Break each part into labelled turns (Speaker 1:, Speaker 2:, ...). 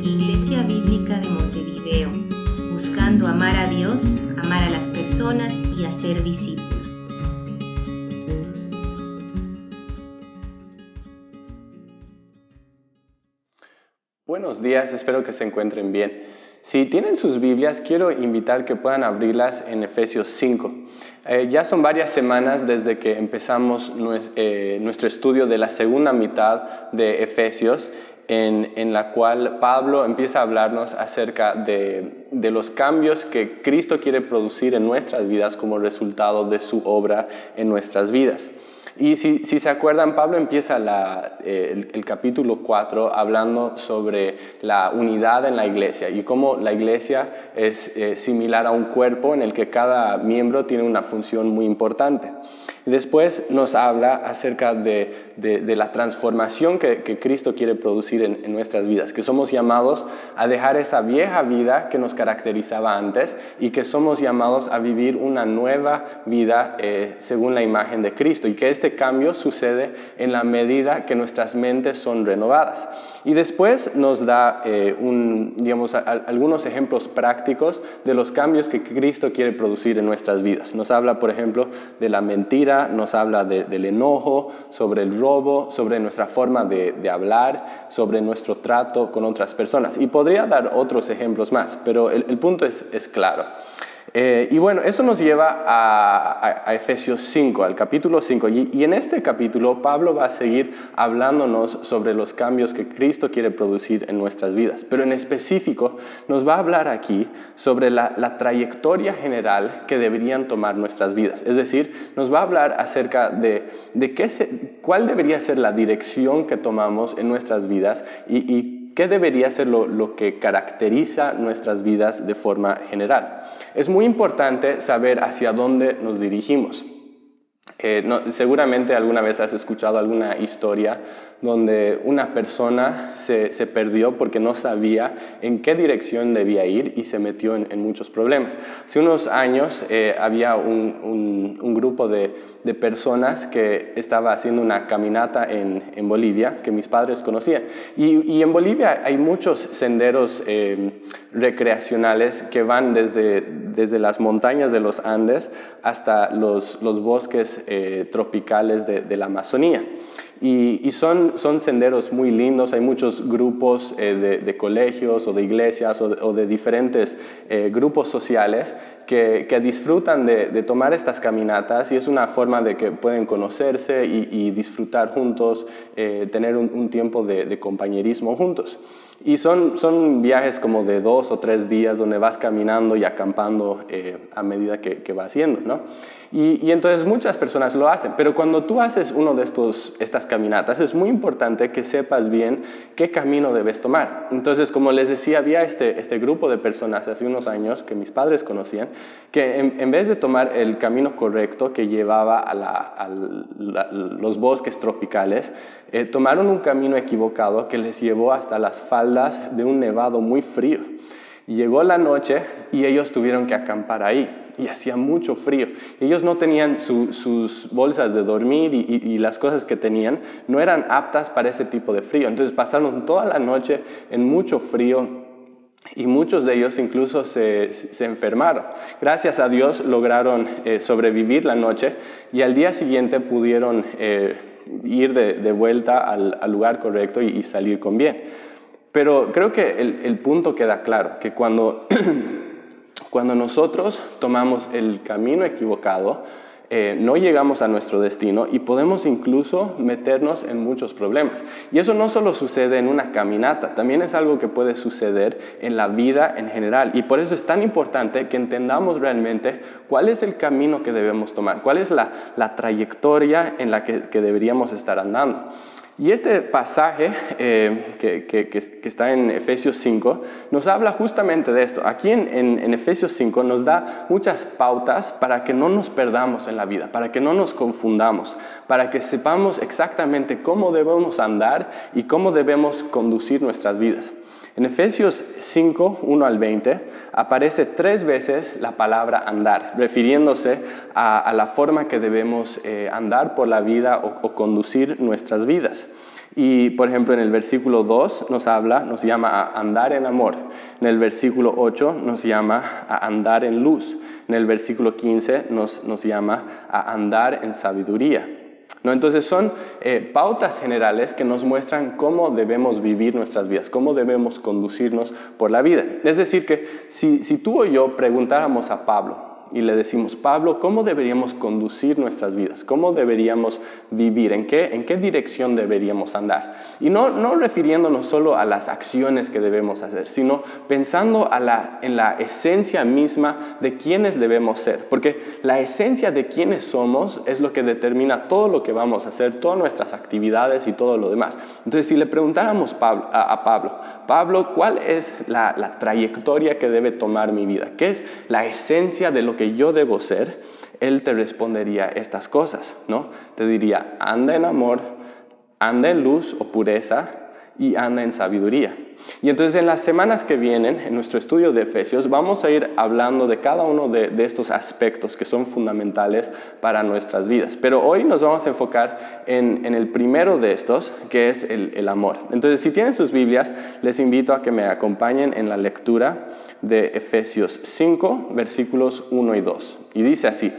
Speaker 1: Iglesia Bíblica de Montevideo, buscando amar a Dios, amar a las personas y hacer discípulos.
Speaker 2: Buenos días, espero que se encuentren bien. Si tienen sus Biblias, quiero invitar que puedan abrirlas en Efesios 5. Ya son varias semanas desde que empezamos nuestro estudio de la segunda mitad de Efesios, en la cual Pablo empieza a hablarnos acerca de los cambios que Cristo quiere producir en nuestras vidas como resultado de su obra en nuestras vidas. Y si se acuerdan, Pablo empieza el capítulo 4 hablando sobre la unidad en la iglesia y cómo la iglesia es similar a un cuerpo en el que cada miembro tiene una función muy importante. Después nos habla acerca de la transformación que Cristo quiere producir en nuestras vidas, que somos llamados a dejar esa vieja vida que nos caracterizaba antes y que somos llamados a vivir una nueva vida según la imagen de Cristo, y que este cambio sucede en la medida que nuestras mentes son renovadas. Y después nos da algunos ejemplos prácticos de los cambios que Cristo quiere producir en nuestras vidas. Nos habla, por ejemplo, de la mentira, nos habla del enojo, sobre el robo, sobre nuestra forma de hablar, sobre nuestro trato con otras personas. Y podría dar otros ejemplos más, pero el punto es claro. Y bueno, eso nos lleva a Efesios 5, al capítulo 5. Y en este capítulo Pablo va a seguir hablándonos sobre los cambios que Cristo quiere producir en nuestras vidas. Pero en específico nos va a hablar aquí sobre la trayectoria general que deberían tomar nuestras vidas. Es decir, nos va a hablar acerca de cuál debería ser la dirección que tomamos en nuestras vidas y ¿qué debería ser lo que caracteriza nuestras vidas de forma general? Es muy importante saber hacia dónde nos dirigimos. Seguramente alguna vez has escuchado alguna historia donde una persona se perdió porque no sabía en qué dirección debía ir y se metió en muchos problemas. Hace unos años había un grupo de personas que estaba haciendo una caminata en Bolivia, que mis padres conocían. Y en Bolivia hay muchos senderos recreacionales que van desde las montañas de los Andes hasta los bosques tropicales de la Amazonía. Y son senderos muy lindos. Hay muchos grupos de colegios o de iglesias o de diferentes grupos sociales que disfrutan de tomar estas caminatas, y es una forma de que pueden conocerse y disfrutar juntos, tener un tiempo de compañerismo juntos. Y son viajes como de 2 o 3 días donde vas caminando y acampando a medida que vas haciendo, ¿no? Y entonces muchas personas lo hacen, pero cuando tú haces uno de estas caminatas es muy importante que sepas bien qué camino debes tomar. Entonces, como les decía, había este grupo de personas hace unos años que mis padres conocían, que en vez de tomar el camino correcto que llevaba a los bosques tropicales, tomaron un camino equivocado que les llevó hasta las faldas de un nevado muy frío. Llegó la noche y ellos tuvieron que acampar ahí, y hacía mucho frío. Ellos no tenían sus bolsas de dormir y las cosas que tenían no eran aptas para ese tipo de frío. Entonces pasaron toda la noche en mucho frío y muchos de ellos incluso se enfermaron. Gracias a Dios lograron sobrevivir la noche, y al día siguiente pudieron ir de vuelta al lugar correcto y salir con bien. Pero creo que el punto queda claro, que cuando nosotros tomamos el camino equivocado, no llegamos a nuestro destino y podemos incluso meternos en muchos problemas. Y eso no solo sucede en una caminata, también es algo que puede suceder en la vida en general. Y por eso es tan importante que entendamos realmente cuál es el camino que debemos tomar, cuál es la trayectoria en la que deberíamos estar andando. Y este pasaje que está en Efesios 5 nos habla justamente de esto. Aquí en Efesios 5 nos da muchas pautas para que no nos perdamos en la vida, para que no nos confundamos, para que sepamos exactamente cómo debemos andar y cómo debemos conducir nuestras vidas. En Efesios 5, 1 al 20, aparece 3 veces la palabra andar, refiriéndose a la forma que debemos andar por la vida o conducir nuestras vidas. Y, por ejemplo, en el versículo 2 nos llama a andar en amor. En el versículo 8 nos llama a andar en luz. En el versículo 15 nos llama a andar en sabiduría, ¿no? Entonces son pautas generales que nos muestran cómo debemos vivir nuestras vidas, cómo debemos conducirnos por la vida. Es decir, que si tú o yo preguntáramos a Pablo, y le decimos, Pablo, ¿cómo deberíamos conducir nuestras vidas? ¿Cómo deberíamos vivir? ¿En qué dirección deberíamos andar? Y no refiriéndonos solo a las acciones que debemos hacer, sino pensando en la esencia misma de quiénes debemos ser. Porque la esencia de quiénes somos es lo que determina todo lo que vamos a hacer, todas nuestras actividades y todo lo demás. Entonces, si le preguntáramos a Pablo, ¿cuál es la trayectoria que debe tomar mi vida? ¿Qué es la esencia de lo que yo debo ser? Él te respondería estas cosas, ¿no? Te diría, anda en amor, anda en luz o pureza y anda en sabiduría. Y entonces en las semanas que vienen, en nuestro estudio de Efesios, vamos a ir hablando de cada uno de estos aspectos que son fundamentales para nuestras vidas. Pero hoy nos vamos a enfocar en el primero de estos, que es el amor. Entonces, si tienen sus Biblias, les invito a que me acompañen en la lectura de Efesios 5, versículos 1 y 2. Y dice así: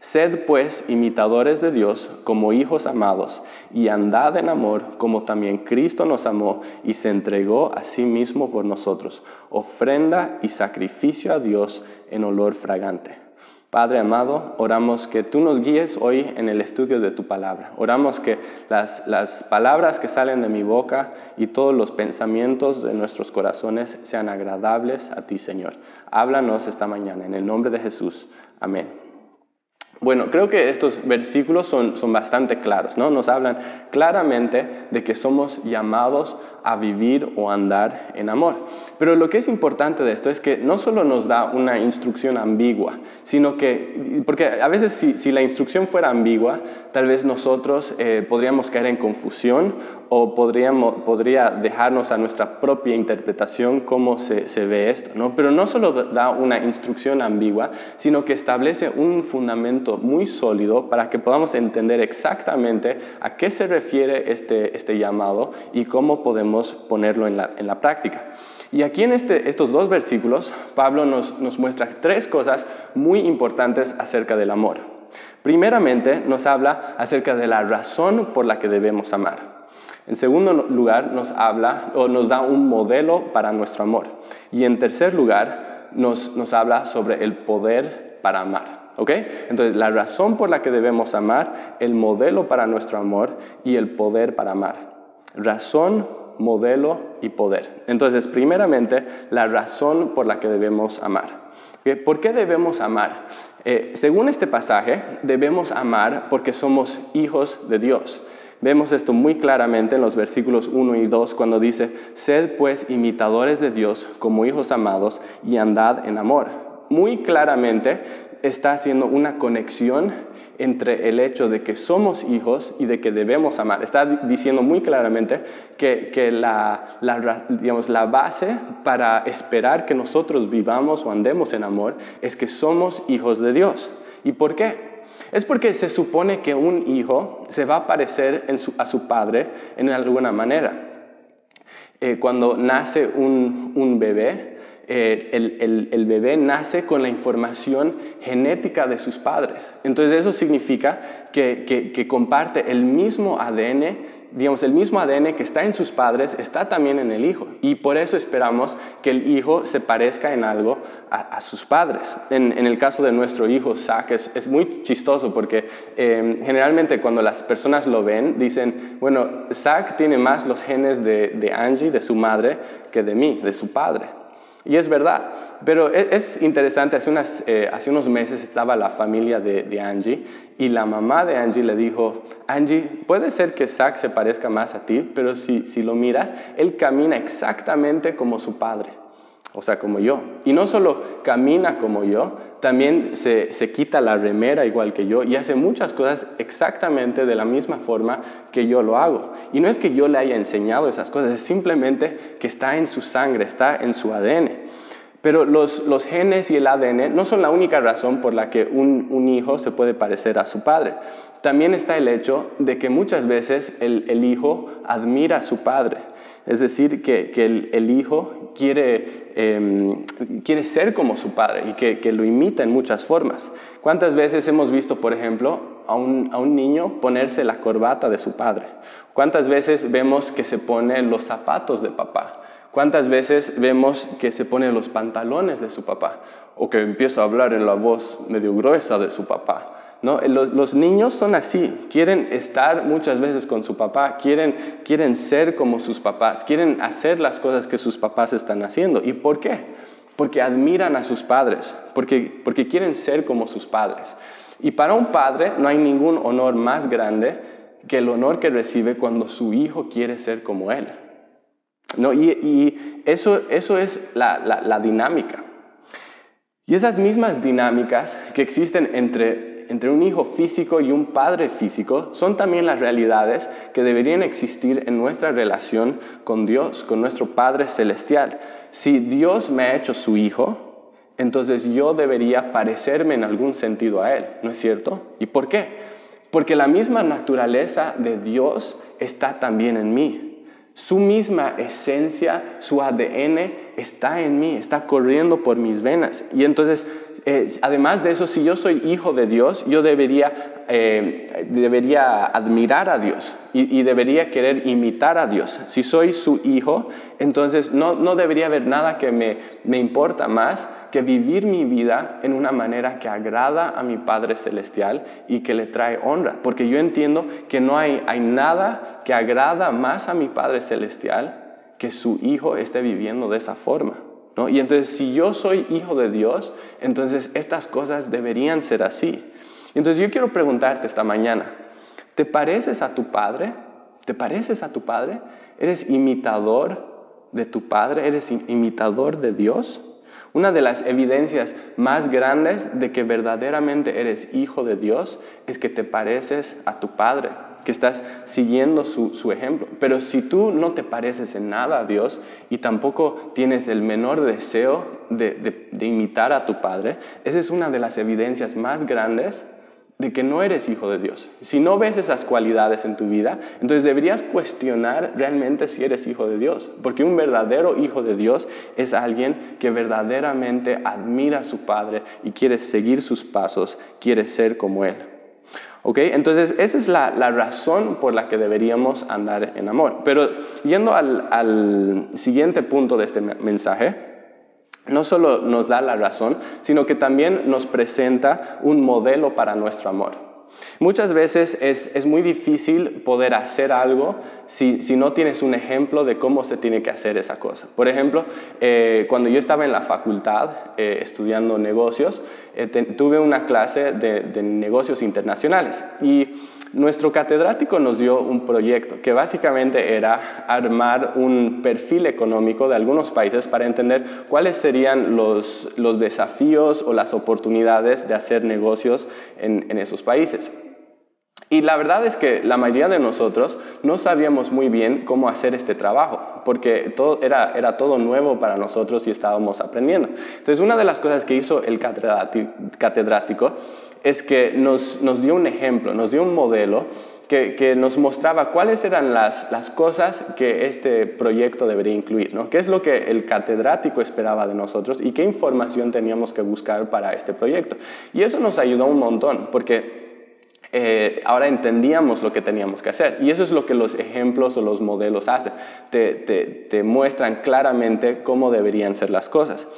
Speaker 2: Sed pues imitadores de Dios como hijos amados, y andad en amor como también Cristo nos amó y se entregó a sí mismo por nosotros, ofrenda y sacrificio a Dios en olor fragante. Padre amado, oramos que tú nos guíes hoy en el estudio de tu palabra. Oramos que las palabras que salen de mi boca y todos los pensamientos de nuestros corazones sean agradables a ti, Señor. Háblanos esta mañana, en el nombre de Jesús. Amén. Bueno, creo que estos versículos son bastante claros, ¿no? Nos hablan claramente de que somos llamados a vivir o andar en amor. Pero lo que es importante de esto es que no solo nos da una instrucción ambigua, sino que, porque a veces si la instrucción fuera ambigua, tal vez nosotros podríamos caer en confusión o podría dejarnos a nuestra propia interpretación cómo se ve esto, ¿no? Pero no solo da una instrucción ambigua, sino que establece un fundamento muy sólido para que podamos entender exactamente a qué se refiere este llamado y cómo podemos ponerlo en la práctica. Y aquí en estos dos versículos, Pablo nos muestra tres cosas muy importantes acerca del amor. Primeramente, nos habla acerca de la razón por la que debemos amar. En segundo lugar, nos da un modelo para nuestro amor. Y en tercer lugar, nos habla sobre el poder para amar. ¿Ok? Entonces, la razón por la que debemos amar, el modelo para nuestro amor y el poder para amar. Razón, modelo y poder. Entonces, primeramente, la razón por la que debemos amar. ¿Okay? ¿Por qué debemos amar? Según este pasaje, debemos amar porque somos hijos de Dios. Vemos esto muy claramente en los versículos 1 y 2 cuando dice, sed pues imitadores de Dios como hijos amados y andad en amor. Muy claramente está haciendo una conexión entre el hecho de que somos hijos y de que debemos amar. Está diciendo muy claramente que la base para esperar que nosotros vivamos o andemos en amor es que somos hijos de Dios. ¿Y por qué? Es porque se supone que un hijo se va a parecer a su padre en alguna manera. Cuando nace un bebé, el bebé nace con la información genética de sus padres. Entonces eso significa que comparte el mismo ADN, el mismo ADN que está en sus padres está también en el hijo. Y por eso esperamos que el hijo se parezca en algo a sus padres. En el caso de nuestro hijo, Zach, es muy chistoso porque generalmente cuando las personas lo ven, dicen, bueno, Zach tiene más los genes de Angie, de su madre, que de mí, de su padre. Y es verdad, pero es interesante, hace unos meses estaba la familia de Angie y la mamá de Angie le dijo, Angie, puede ser que Zach se parezca más a ti, pero si lo miras, él camina exactamente como su padre, o sea, como yo. Y no solo camina como yo, también se quita la remera igual que yo y hace muchas cosas exactamente de la misma forma que yo lo hago. Y no es que yo le haya enseñado esas cosas, es simplemente que está en su sangre, está en su ADN. Pero los genes y el ADN no son la única razón por la que un hijo se puede parecer a su padre. También está el hecho de que muchas veces el hijo admira a su padre. Es decir, que el hijo quiere ser como su padre y que lo imita en muchas formas. ¿Cuántas veces hemos visto, por ejemplo, a un niño ponerse la corbata de su padre? ¿Cuántas veces vemos que se pone los zapatos de papá? ¿Cuántas veces vemos que se pone los pantalones de su papá? O que empieza a hablar en la voz medio gruesa de su papá, ¿no? Los niños son así, quieren estar muchas veces con su papá, quieren ser como sus papás, quieren hacer las cosas que sus papás están haciendo. ¿Y por qué? Porque admiran a sus padres, porque quieren ser como sus padres. Y para un padre no hay ningún honor más grande que el honor que recibe cuando su hijo quiere ser como él, ¿no? Y eso es la dinámica. Y esas mismas dinámicas que existen entre un hijo físico y un padre físico son también las realidades que deberían existir en nuestra relación con Dios, con nuestro Padre Celestial. Si Dios me ha hecho su hijo, entonces yo debería parecerme en algún sentido a Él, ¿no es cierto? ¿Y por qué? Porque la misma naturaleza de Dios está también en mí. Su misma esencia, su ADN está en mí, está corriendo por mis venas. Y entonces, además de eso, si yo soy hijo de Dios, yo debería admirar a Dios y debería querer imitar a Dios. Si soy su hijo, entonces no debería haber nada que me importa más que vivir mi vida en una manera que agrada a mi Padre Celestial y que le trae honra. Porque yo entiendo que no hay nada que agrada más a mi Padre Celestial que su hijo esté viviendo de esa forma, ¿no? Y entonces, si yo soy hijo de Dios, entonces estas cosas deberían ser así. Entonces yo quiero preguntarte esta mañana, ¿te pareces a tu Padre? ¿Te pareces a tu Padre? ¿Eres imitador de tu Padre? ¿Eres imitador de Dios? Una de las evidencias más grandes de que verdaderamente eres hijo de Dios es que te pareces a tu Padre, que estás siguiendo su ejemplo. Pero si tú no te pareces en nada a Dios y tampoco tienes el menor deseo de imitar a tu Padre, esa es una de las evidencias más grandes de que no eres hijo de Dios. Si no ves esas cualidades en tu vida, entonces deberías cuestionar realmente si eres hijo de Dios. Porque un verdadero hijo de Dios es alguien que verdaderamente admira a su Padre y quiere seguir sus pasos, quiere ser como Él. ¿Ok? Entonces, esa es la razón por la que deberíamos andar en amor. Pero yendo al siguiente punto de este mensaje, no solo nos da la razón, sino que también nos presenta un modelo para nuestro amor. Muchas veces es muy difícil poder hacer algo si no tienes un ejemplo de cómo se tiene que hacer esa cosa. Por ejemplo, cuando yo estaba en la facultad estudiando negocios, tuve una clase de negocios internacionales y nuestro catedrático nos dio un proyecto que básicamente era armar un perfil económico de algunos países para entender cuáles serían los desafíos o las oportunidades de hacer negocios en esos países. Y la verdad es que la mayoría de nosotros no sabíamos muy bien cómo hacer este trabajo, porque era todo nuevo para nosotros y estábamos aprendiendo. Entonces, una de las cosas que hizo el catedrático es que nos dio un ejemplo, nos dio un modelo que nos mostraba cuáles eran las cosas que este proyecto debería incluir, ¿no? ¿Qué es lo que el catedrático esperaba de nosotros y qué información teníamos que buscar para este proyecto? Y eso nos ayudó un montón, porque ahora entendíamos lo que teníamos que hacer. Y eso es lo que los ejemplos o los modelos hacen. Te muestran claramente cómo deberían ser las cosas.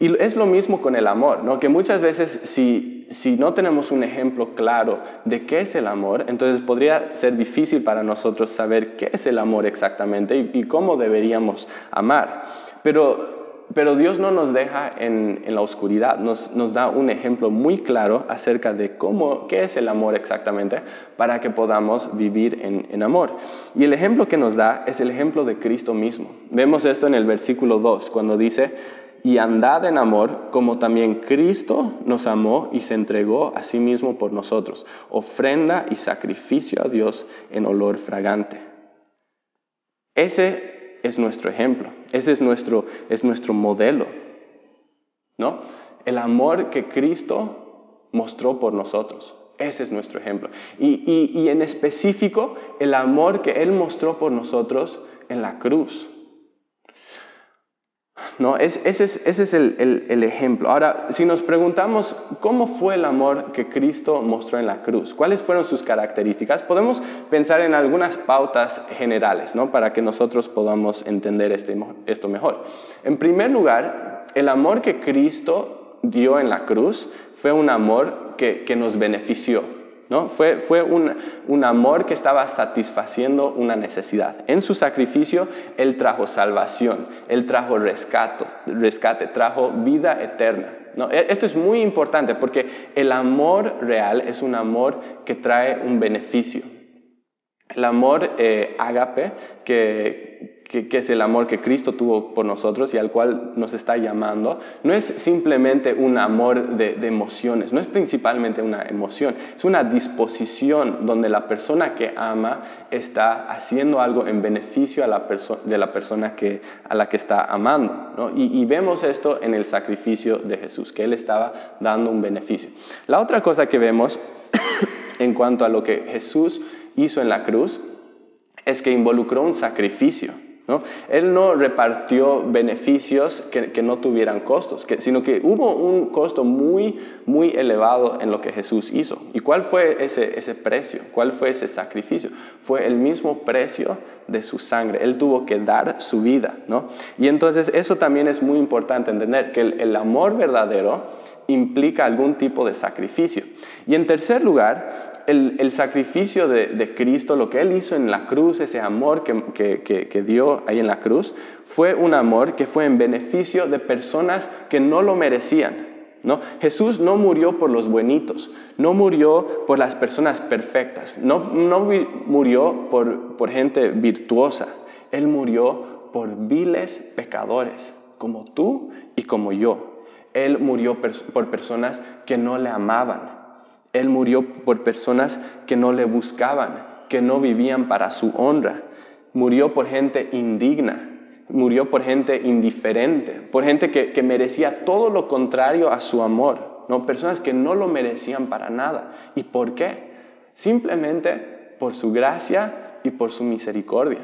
Speaker 2: Y es lo mismo con el amor, ¿no? Que muchas veces si no tenemos un ejemplo claro de qué es el amor, entonces podría ser difícil para nosotros saber qué es el amor exactamente y cómo deberíamos amar. Pero Dios no nos deja en la oscuridad, nos da un ejemplo muy claro acerca de qué es el amor exactamente para que podamos vivir en amor. Y el ejemplo que nos da es el ejemplo de Cristo mismo. Vemos esto en el versículo 2, cuando dice: y andad en amor, como también Cristo nos amó y se entregó a sí mismo por nosotros, ofrenda y sacrificio a Dios en olor fragante. Ese es nuestro ejemplo, ese es nuestro modelo. ¿no? El amor que Cristo mostró por nosotros. Ese es nuestro ejemplo. Y en específico, el amor que Él mostró por nosotros en la cruz. ¿No? Ese es el ejemplo. Ahora, si nos preguntamos cómo fue el amor que Cristo mostró en la cruz, cuáles fueron sus características, podemos pensar en algunas pautas generales, ¿no? Para que nosotros podamos entender esto mejor. En primer lugar, el amor que Cristo dio en la cruz fue un amor que nos benefició, ¿no? Fue un amor que estaba satisfaciendo una necesidad. En su sacrificio, Él trajo salvación, Él trajo rescate, trajo vida eterna, ¿no? Esto es muy importante porque el amor real es un amor que trae un beneficio. El amor ágape, que es el amor que Cristo tuvo por nosotros y al cual nos está llamando, no es simplemente un amor de emociones, no es principalmente una emoción, es una disposición donde la persona que ama está haciendo algo en beneficio de la persona a la que está amando, ¿no? Y vemos esto en el sacrificio de Jesús, que Él estaba dando un beneficio. La otra cosa que vemos en cuanto a lo que Jesús hizo en la cruz es que involucró un sacrificio, ¿no? Él no repartió beneficios que no tuvieran costos, sino que hubo un costo muy, muy elevado en lo que Jesús hizo. ¿Y cuál fue ese precio? ¿Cuál fue ese sacrificio? Fue el mismo precio de su sangre. Él tuvo que dar su vida, ¿no? Y entonces eso también es muy importante entender, que el amor verdadero implica algún tipo de sacrificio. Y en tercer lugar, el sacrificio de Cristo, lo que Él hizo en la cruz, ese amor que dio ahí en la cruz, fue un amor que fue en beneficio de personas que no lo merecían, ¿no? Jesús no murió por los buenitos, no murió por las personas perfectas, no murió por gente virtuosa. Él murió por viles pecadores, como tú y como yo. Él murió por personas que no le amaban. Él murió por personas que no le buscaban, que no vivían para su honra. Murió por gente indigna, murió por gente indiferente, por gente que merecía todo lo contrario a su amor, ¿no? Personas que no lo merecían para nada. ¿Y por qué? Simplemente por su gracia y por su misericordia.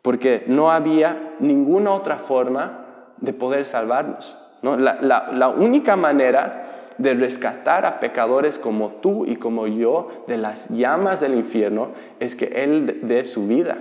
Speaker 2: Porque no había ninguna otra forma de poder salvarnos, ¿no? La única manera de rescatar a pecadores como tú y como yo de las llamas del infierno es que Él dé su vida.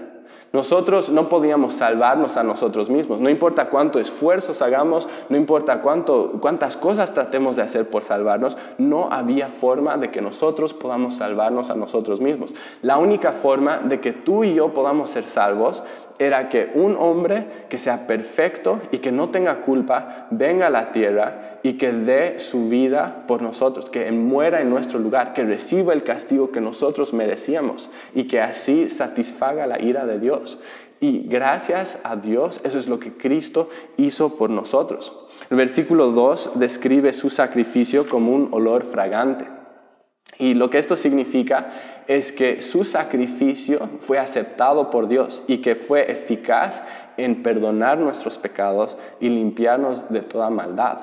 Speaker 2: Nosotros no podíamos salvarnos a nosotros mismos. No importa cuánto esfuerzos hagamos, no importa cuántas cosas tratemos de hacer por salvarnos, no había forma de que nosotros podamos salvarnos a nosotros mismos. La única forma de que tú y yo podamos ser salvos era que un hombre que sea perfecto y que no tenga culpa venga a la tierra y que dé su vida por nosotros, que muera en nuestro lugar, que reciba el castigo que nosotros merecíamos y que así satisfaga la ira de Dios. Y gracias a Dios, eso es lo que Cristo hizo por nosotros. El versículo 2 describe su sacrificio como un olor fragante. Y lo que esto significa es que su sacrificio fue aceptado por Dios y que fue eficaz en perdonar nuestros pecados y limpiarnos de toda maldad.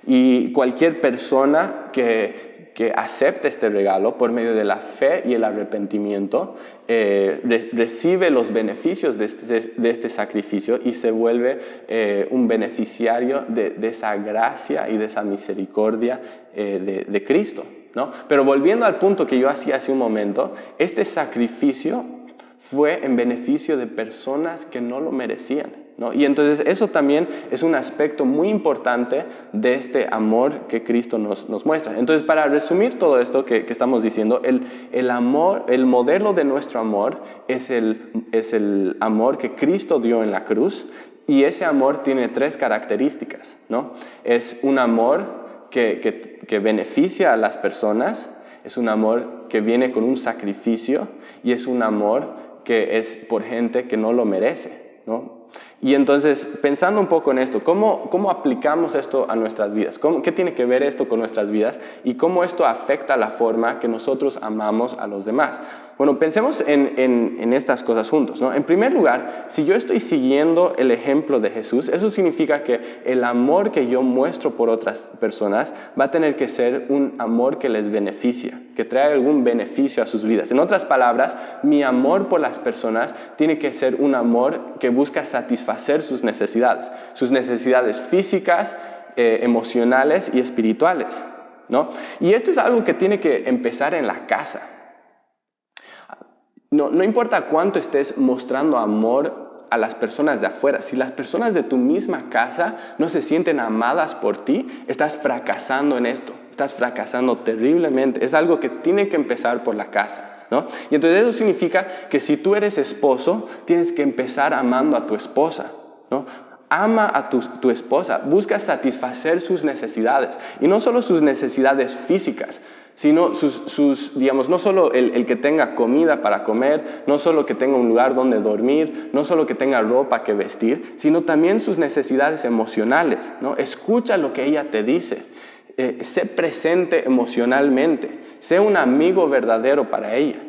Speaker 2: Y cualquier persona que acepte este regalo por medio de la fe y el arrepentimiento, recibe los beneficios de este sacrificio y se vuelve un beneficiario de esa gracia y de esa misericordia de Cristo, ¿no? Pero volviendo al punto que yo hacía hace un momento, este sacrificio fue en beneficio de personas que no lo merecían, ¿no? Y entonces eso también es un aspecto muy importante de este amor que Cristo nos muestra. Entonces, para resumir todo esto que estamos diciendo, el amor, el modelo de nuestro amor es el amor que Cristo dio en la cruz, y ese amor tiene 3 características, ¿no? Es un amor que beneficia a las personas, es un amor que viene con un sacrificio y es un amor que es por gente que no lo merece, ¿no? Y entonces, pensando un poco en esto, ¿cómo aplicamos esto a nuestras vidas? ¿Qué tiene que ver esto con nuestras vidas? ¿Y cómo esto afecta la forma que nosotros amamos a los demás? Bueno, pensemos en estas cosas juntos, ¿no? En primer lugar, si yo estoy siguiendo el ejemplo de Jesús, eso significa que el amor que yo muestro por otras personas va a tener que ser un amor que les beneficia, que trae algún beneficio a sus vidas. En otras palabras, mi amor por las personas tiene que ser un amor que busca satisfacer sus necesidades físicas, emocionales y espirituales, ¿no? Y esto es algo que tiene que empezar en la casa. No importa cuánto estés mostrando amor a las personas de afuera, si las personas de tu misma casa no se sienten amadas por ti, estás fracasando en esto, estás fracasando terriblemente. Es algo que tiene que empezar por la casa, ¿no? Y entonces eso significa que si tú eres esposo, tienes que empezar amando a tu esposa, ¿no? Ama a tu esposa, busca satisfacer sus necesidades, y no solo sus necesidades físicas, sino digamos, no solo el que tenga comida para comer, no solo que tenga un lugar donde dormir, no solo que tenga ropa que vestir, sino también sus necesidades emocionales, ¿no? Escucha lo que ella te dice, sé presente emocionalmente, sé un amigo verdadero para ella.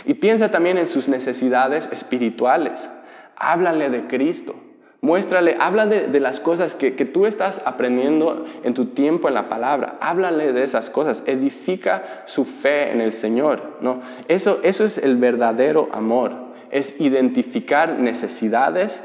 Speaker 2: Y piensa también en sus necesidades espirituales, háblale de Cristo. Muéstrale, habla de las cosas que tú estás aprendiendo en tu tiempo en la palabra. Háblale de esas cosas, edifica su fe en el Señor, ¿no? Eso es el verdadero amor, es identificar necesidades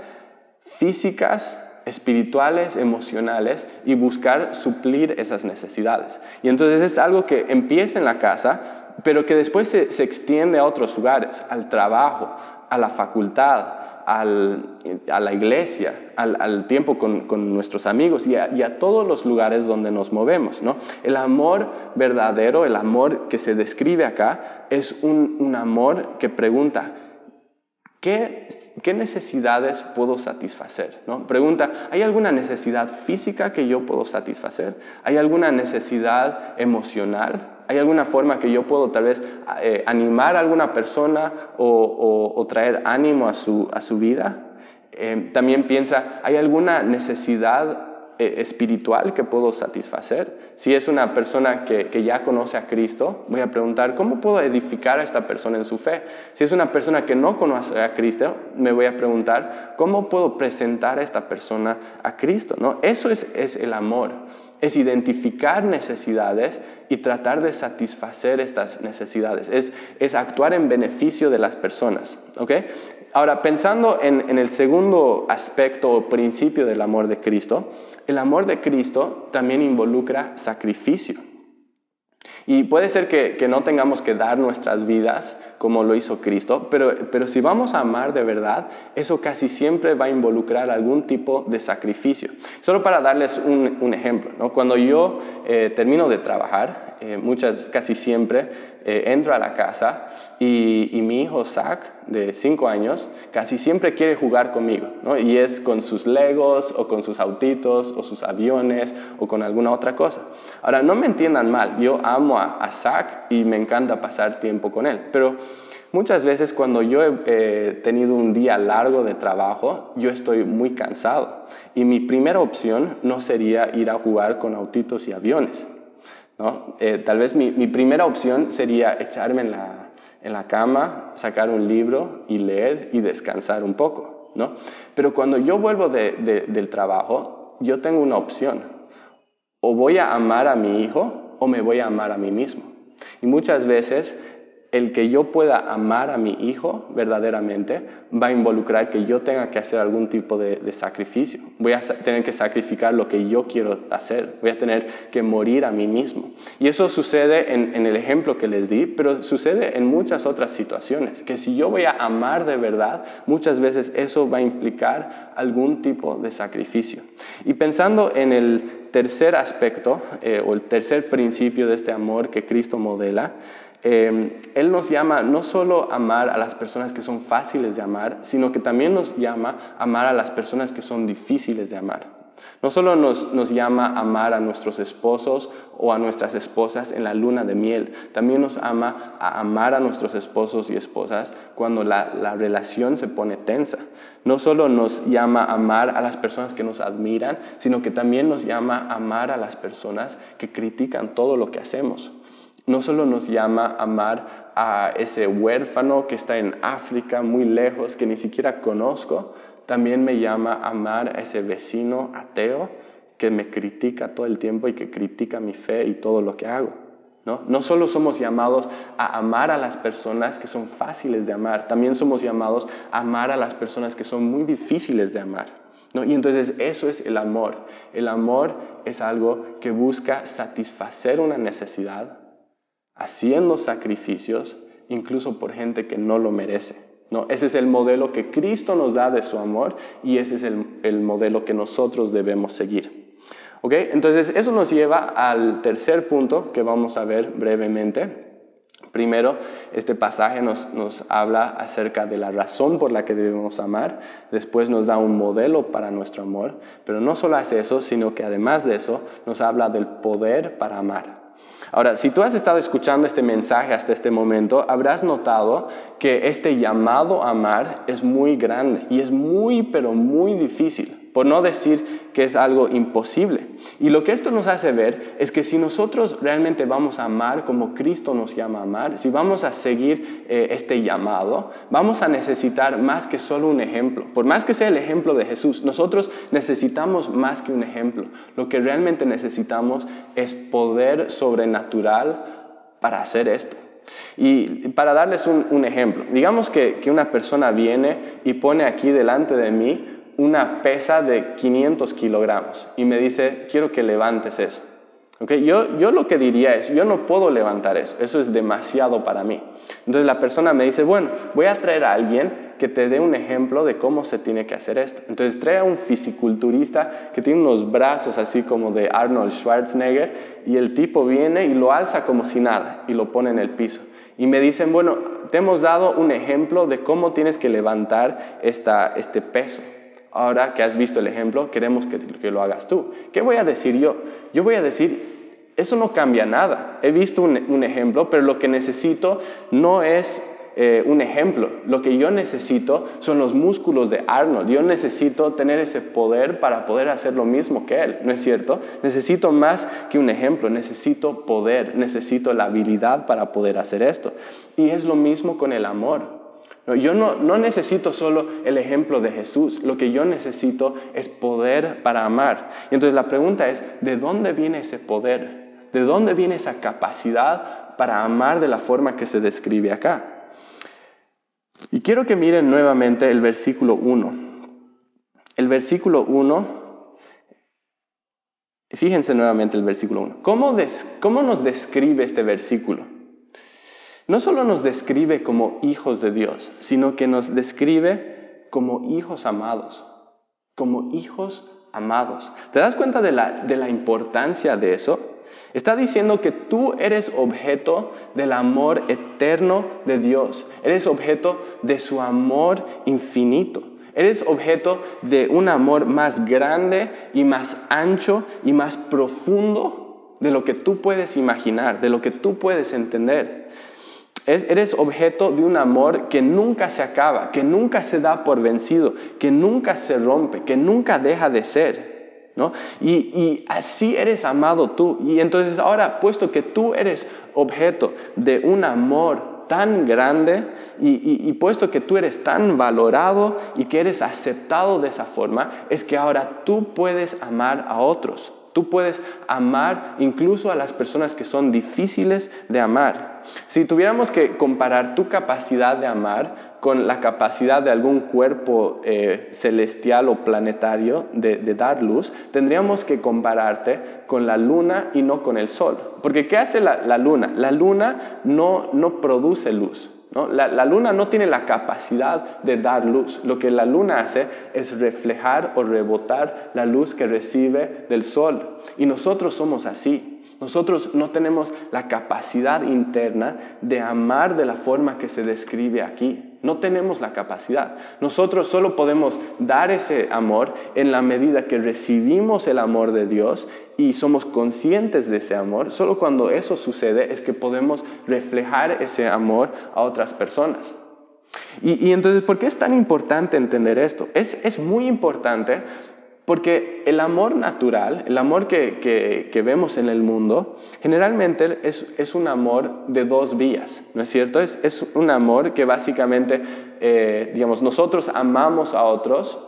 Speaker 2: físicas, espirituales, emocionales y buscar suplir esas necesidades. Y entonces es algo que empieza en la casa, pero que después se extiende a otros lugares, al trabajo, a la facultad, a la iglesia, al tiempo con nuestros amigos y a todos los lugares donde nos movemos, ¿no? El amor verdadero, el amor que se describe acá, es un amor que pregunta, ¿qué necesidades puedo satisfacer? ¿No? Pregunta, ¿hay alguna necesidad física que yo puedo satisfacer? ¿Hay alguna necesidad emocional? ¿Hay alguna forma que yo puedo tal vez animar a alguna persona o traer ánimo a su vida? También piensa, ¿hay alguna necesidad espiritual que puedo satisfacer? Si es una persona que ya conoce a Cristo, voy a preguntar, ¿cómo puedo edificar a esta persona en su fe? Si es una persona que no conoce a Cristo, me voy a preguntar, ¿cómo puedo presentar a esta persona a Cristo? ¿No? Eso es el amor. Es identificar necesidades y tratar de satisfacer estas necesidades. Es actuar en beneficio de las personas, ¿ok? Ahora, pensando en el segundo aspecto o principio del amor de Cristo, el amor de Cristo también involucra sacrificio. Y puede ser que no tengamos que dar nuestras vidas como lo hizo Cristo, pero si vamos a amar de verdad, eso casi siempre va a involucrar algún tipo de sacrificio. Solo para darles un ejemplo, ¿no? Cuando yo termino de trabajar, casi siempre entro a la casa y mi hijo Zach, de 5 años, casi siempre quiere jugar conmigo, ¿no? Y es con sus Legos o con sus autitos o sus aviones o con alguna otra cosa. Ahora, no me entiendan mal, yo amo a Zach y me encanta pasar tiempo con él, pero muchas veces cuando yo he tenido un día largo de trabajo, yo estoy muy cansado y mi primera opción no sería ir a jugar con autitos y aviones, ¿no? Tal vez mi primera opción sería echarme en la cama, sacar un libro y leer y descansar un poco, ¿no? Pero cuando yo vuelvo del trabajo, yo tengo una opción. O voy a amar a mi hijo o me voy a amar a mí mismo. Y muchas veces el que yo pueda amar a mi hijo verdaderamente va a involucrar que yo tenga que hacer algún tipo de sacrificio. Voy a tener que sacrificar lo que yo quiero hacer. Voy a tener que morir a mí mismo. Y eso sucede en el ejemplo que les di, pero sucede en muchas otras situaciones. Que si yo voy a amar de verdad, muchas veces eso va a implicar algún tipo de sacrificio. Y pensando en el tercer aspecto o el tercer principio de este amor que Cristo modela, Él nos llama no solo a amar a las personas que son fáciles de amar, sino que también nos llama a amar a las personas que son difíciles de amar. No solo nos llama a amar a nuestros esposos o a nuestras esposas en la luna de miel, también nos ama a amar a nuestros esposos y esposas cuando la relación se pone tensa. No solo nos llama a amar a las personas que nos admiran, sino que también nos llama a amar a las personas que critican todo lo que hacemos. No solo nos llama a amar a ese huérfano que está en África, muy lejos, que ni siquiera conozco, también me llama a amar a ese vecino ateo que me critica todo el tiempo y que critica mi fe y todo lo que hago. No solo somos llamados a amar a las personas que son fáciles de amar, también somos llamados a amar a las personas que son muy difíciles de amar. Y entonces eso es el amor. El amor es algo que busca satisfacer una necesidad, haciendo sacrificios, incluso por gente que no lo merece. Ese es el modelo que Cristo nos da de su amor y ese es el modelo que nosotros debemos seguir. ¿Okay? Entonces, eso nos lleva al tercer punto que vamos a ver brevemente. Primero, este pasaje nos habla acerca de la razón por la que debemos amar. Después nos da un modelo para nuestro amor. Pero no solo hace eso, sino que además de eso, nos habla del poder para amar. Ahora, si tú has estado escuchando este mensaje hasta este momento, habrás notado que este llamado a amar es muy grande y es muy, pero muy difícil, por no decir que es algo imposible. Y lo que esto nos hace ver es que si nosotros realmente vamos a amar como Cristo nos llama a amar, si vamos a seguir este llamado, vamos a necesitar más que solo un ejemplo. Por más que sea el ejemplo de Jesús, nosotros necesitamos más que un ejemplo. Lo que realmente necesitamos es poder sobrenatural para hacer esto. Y para darles un ejemplo, digamos que una persona viene y pone aquí delante de mí una pesa de 500 kilogramos y me dice, quiero que levantes eso. ¿Okay? Yo lo que diría es, yo no puedo levantar eso es demasiado para mí. Entonces la persona me dice, bueno, voy a traer a alguien que te dé un ejemplo de cómo se tiene que hacer esto. Entonces trae a un fisiculturista que tiene unos brazos así como de Arnold Schwarzenegger y el tipo viene y lo alza como si nada y lo pone en el piso. Y me dicen, bueno, te hemos dado un ejemplo de cómo tienes que levantar este peso. Ahora que has visto el ejemplo, queremos que lo hagas tú. ¿Qué voy a decir yo? Yo voy a decir, eso no cambia nada. He visto un ejemplo, pero lo que necesito no es un ejemplo. Lo que yo necesito son los músculos de Arnold. Yo necesito tener ese poder para poder hacer lo mismo que él, ¿no es cierto? Necesito más que un ejemplo, necesito poder, necesito la habilidad para poder hacer esto. Y es lo mismo con el amor. Yo no necesito solo el ejemplo de Jesús, lo que yo necesito es poder para amar. Y entonces la pregunta es, ¿de dónde viene ese poder? ¿De dónde viene esa capacidad para amar de la forma que se describe acá? Y quiero que miren nuevamente el versículo 1. El versículo 1, fíjense nuevamente el versículo 1. ¿Cómo nos describe este versículo? No solo nos describe como hijos de Dios, sino que nos describe como hijos amados. Como hijos amados. ¿Te das cuenta de la importancia de eso? Está diciendo que tú eres objeto del amor eterno de Dios. Eres objeto de su amor infinito. Eres objeto de un amor más grande y más ancho y más profundo de lo que tú puedes imaginar, de lo que tú puedes entender. Eres objeto de un amor que nunca se acaba, que nunca se da por vencido, que nunca se rompe, que nunca deja de ser, ¿no? Y así eres amado tú. Y entonces ahora, puesto que tú eres objeto de un amor tan grande y puesto que tú eres tan valorado y que eres aceptado de esa forma, es que ahora tú puedes amar a otros. Tú puedes amar incluso a las personas que son difíciles de amar. Si tuviéramos que comparar tu capacidad de amar con la capacidad de algún cuerpo celestial o planetario de dar luz, tendríamos que compararte con la luna y no con el sol. Porque ¿qué hace la luna? La luna no produce luz. ¿No? La luna no tiene la capacidad de dar luz. Lo que la luna hace es reflejar o rebotar la luz que recibe del sol. Y nosotros somos así. Nosotros no tenemos la capacidad interna de amar de la forma que se describe aquí. No tenemos la capacidad. Nosotros solo podemos dar ese amor en la medida que recibimos el amor de Dios y somos conscientes de ese amor. Solo cuando eso sucede es que podemos reflejar ese amor a otras personas. Y entonces, ¿por qué es tan importante entender esto? Es muy importante porque el amor natural, el amor que vemos en el mundo, generalmente es un amor de dos vías, ¿no es cierto? Es un amor que básicamente, nosotros amamos a otros,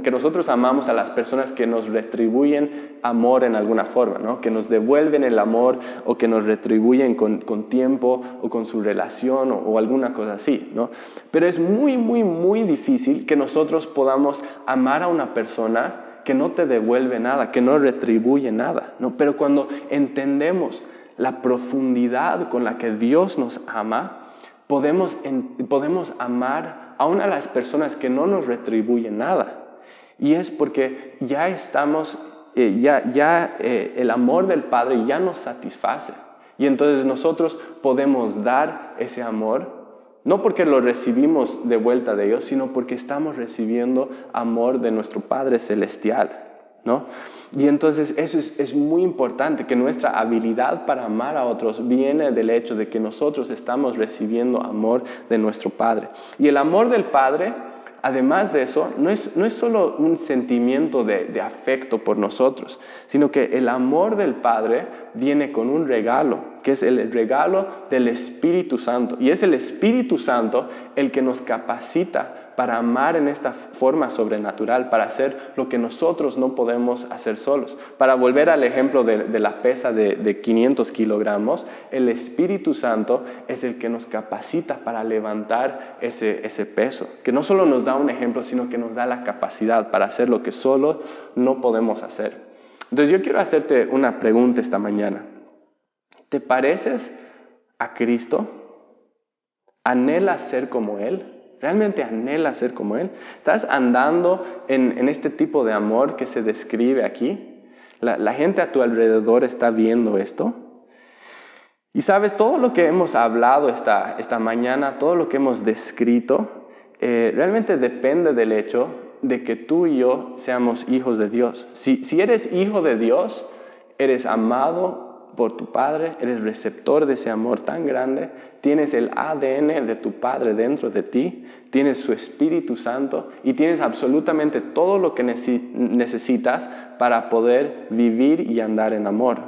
Speaker 2: que nosotros amamos a las personas que nos retribuyen amor en alguna forma, ¿no? Que nos devuelven el amor o que nos retribuyen con tiempo o con su relación o alguna cosa así, ¿no? Pero es muy, muy, muy difícil que nosotros podamos amar a una persona que no te devuelve nada, que no retribuye nada, ¿no? Pero cuando entendemos la profundidad con la que Dios nos ama, podemos amar aún a las personas que no nos retribuyen nada. Y es porque ya estamos, el amor del Padre ya nos satisface. Y entonces nosotros podemos dar ese amor, no porque lo recibimos de vuelta de Dios, sino porque estamos recibiendo amor de nuestro Padre Celestial, ¿no? Y entonces eso es muy importante, que nuestra habilidad para amar a otros viene del hecho de que nosotros estamos recibiendo amor de nuestro Padre. Y el amor del Padre, además de eso, no es solo un sentimiento de afecto por nosotros, sino que el amor del Padre viene con un regalo, que es el regalo del Espíritu Santo. Y es el Espíritu Santo el que nos capacita para amar en esta forma sobrenatural, para hacer lo que nosotros no podemos hacer solos. Para volver al ejemplo de la pesa de 500 kilogramos, el Espíritu Santo es el que nos capacita para levantar ese peso, que no solo nos da un ejemplo, sino que nos da la capacidad para hacer lo que solo no podemos hacer. Entonces yo quiero hacerte una pregunta esta mañana. ¿Te pareces a Cristo? ¿Anhelas ser como Él? ¿Realmente anhelas ser como Él? ¿Estás andando en este tipo de amor que se describe aquí? ¿La gente a tu alrededor está viendo esto? Y sabes, todo lo que hemos hablado esta mañana, todo lo que hemos descrito, realmente depende del hecho de que tú y yo seamos hijos de Dios. Si eres hijo de Dios, eres amado por tu Padre, eres receptor de ese amor tan grande, tienes el ADN de tu Padre dentro de ti, tienes su Espíritu Santo y tienes absolutamente todo lo que necesitas para poder vivir y andar en amor.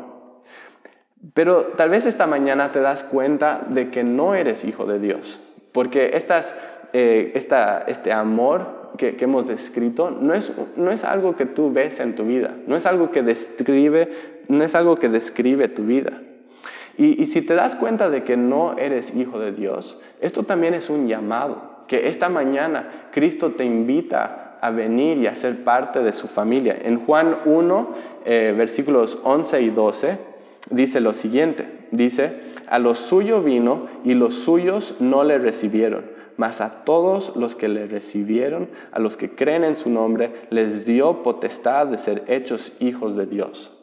Speaker 2: Pero tal vez esta mañana te das cuenta de que no eres hijo de Dios, porque este amor que hemos descrito no es algo que tú ves en tu vida, no es algo que describe tu vida. Y si te das cuenta de que no eres hijo de Dios, esto también es un llamado, que esta mañana Cristo te invita a venir y a ser parte de su familia. En Juan 1, versículos 11 y 12, dice lo siguiente, dice, a los suyos vino y los suyos no le recibieron. Mas a todos los que le recibieron, a los que creen en su nombre, les dio potestad de ser hechos hijos de Dios.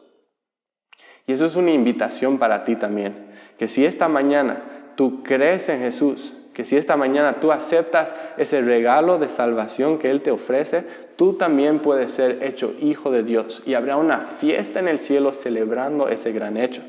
Speaker 2: Y eso es una invitación para ti también, que si esta mañana tú crees en Jesús, que si esta mañana tú aceptas ese regalo de salvación que Él te ofrece, tú también puedes ser hecho hijo de Dios y habrá una fiesta en el cielo celebrando ese gran hecho.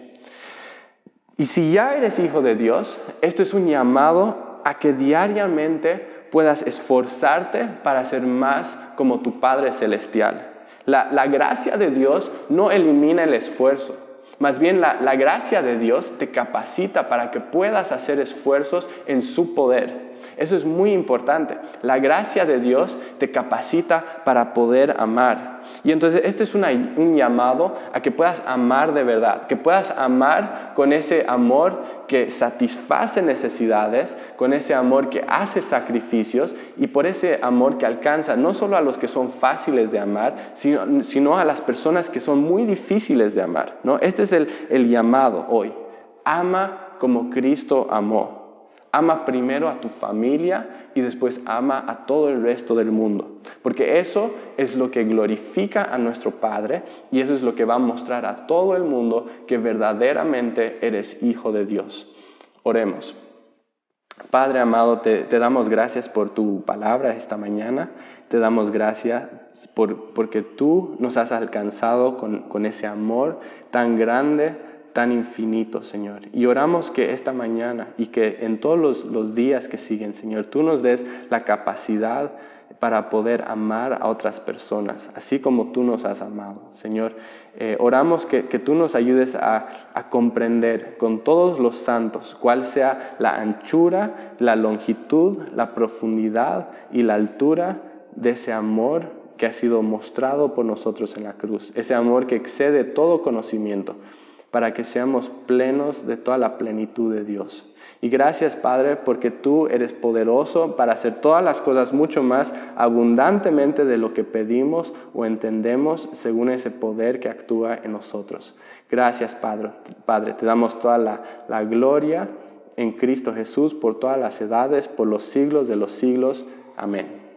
Speaker 2: Y si ya eres hijo de Dios, esto es un llamado a que diariamente puedas esforzarte para ser más como tu Padre Celestial. La gracia de Dios no elimina el esfuerzo. Más bien la gracia de Dios te capacita para que puedas hacer esfuerzos en su poder. Eso es muy importante. La gracia de Dios te capacita para poder amar. Y entonces este es un llamado a que puedas amar de verdad, que puedas amar con ese amor que satisface necesidades, con ese amor que hace sacrificios y por ese amor que alcanza no solo a los que son fáciles de amar, sino a las personas que son muy difíciles de amar, ¿no? Este es el llamado hoy. Ama como Cristo amó. Ama primero a tu familia y después ama a todo el resto del mundo. Porque eso es lo que glorifica a nuestro Padre y eso es lo que va a mostrar a todo el mundo que verdaderamente eres hijo de Dios. Oremos. Padre amado, te damos gracias por tu palabra esta mañana. Te damos gracias porque tú nos has alcanzado con ese amor tan grande, tan infinito, Señor. Y oramos que esta mañana y que en todos los días que siguen, Señor, tú nos des la capacidad para poder amar a otras personas, así como tú nos has amado. Señor, oramos que tú nos ayudes a comprender con todos los santos cuál sea la anchura, la longitud, la profundidad y la altura de ese amor que ha sido mostrado por nosotros en la cruz, ese amor que excede todo conocimiento, para que seamos plenos de toda la plenitud de Dios. Y gracias, Padre, porque tú eres poderoso para hacer todas las cosas mucho más abundantemente de lo que pedimos o entendemos según ese poder que actúa en nosotros. Gracias, Padre, te damos toda la gloria en Cristo Jesús por todas las edades, por los siglos de los siglos. Amén.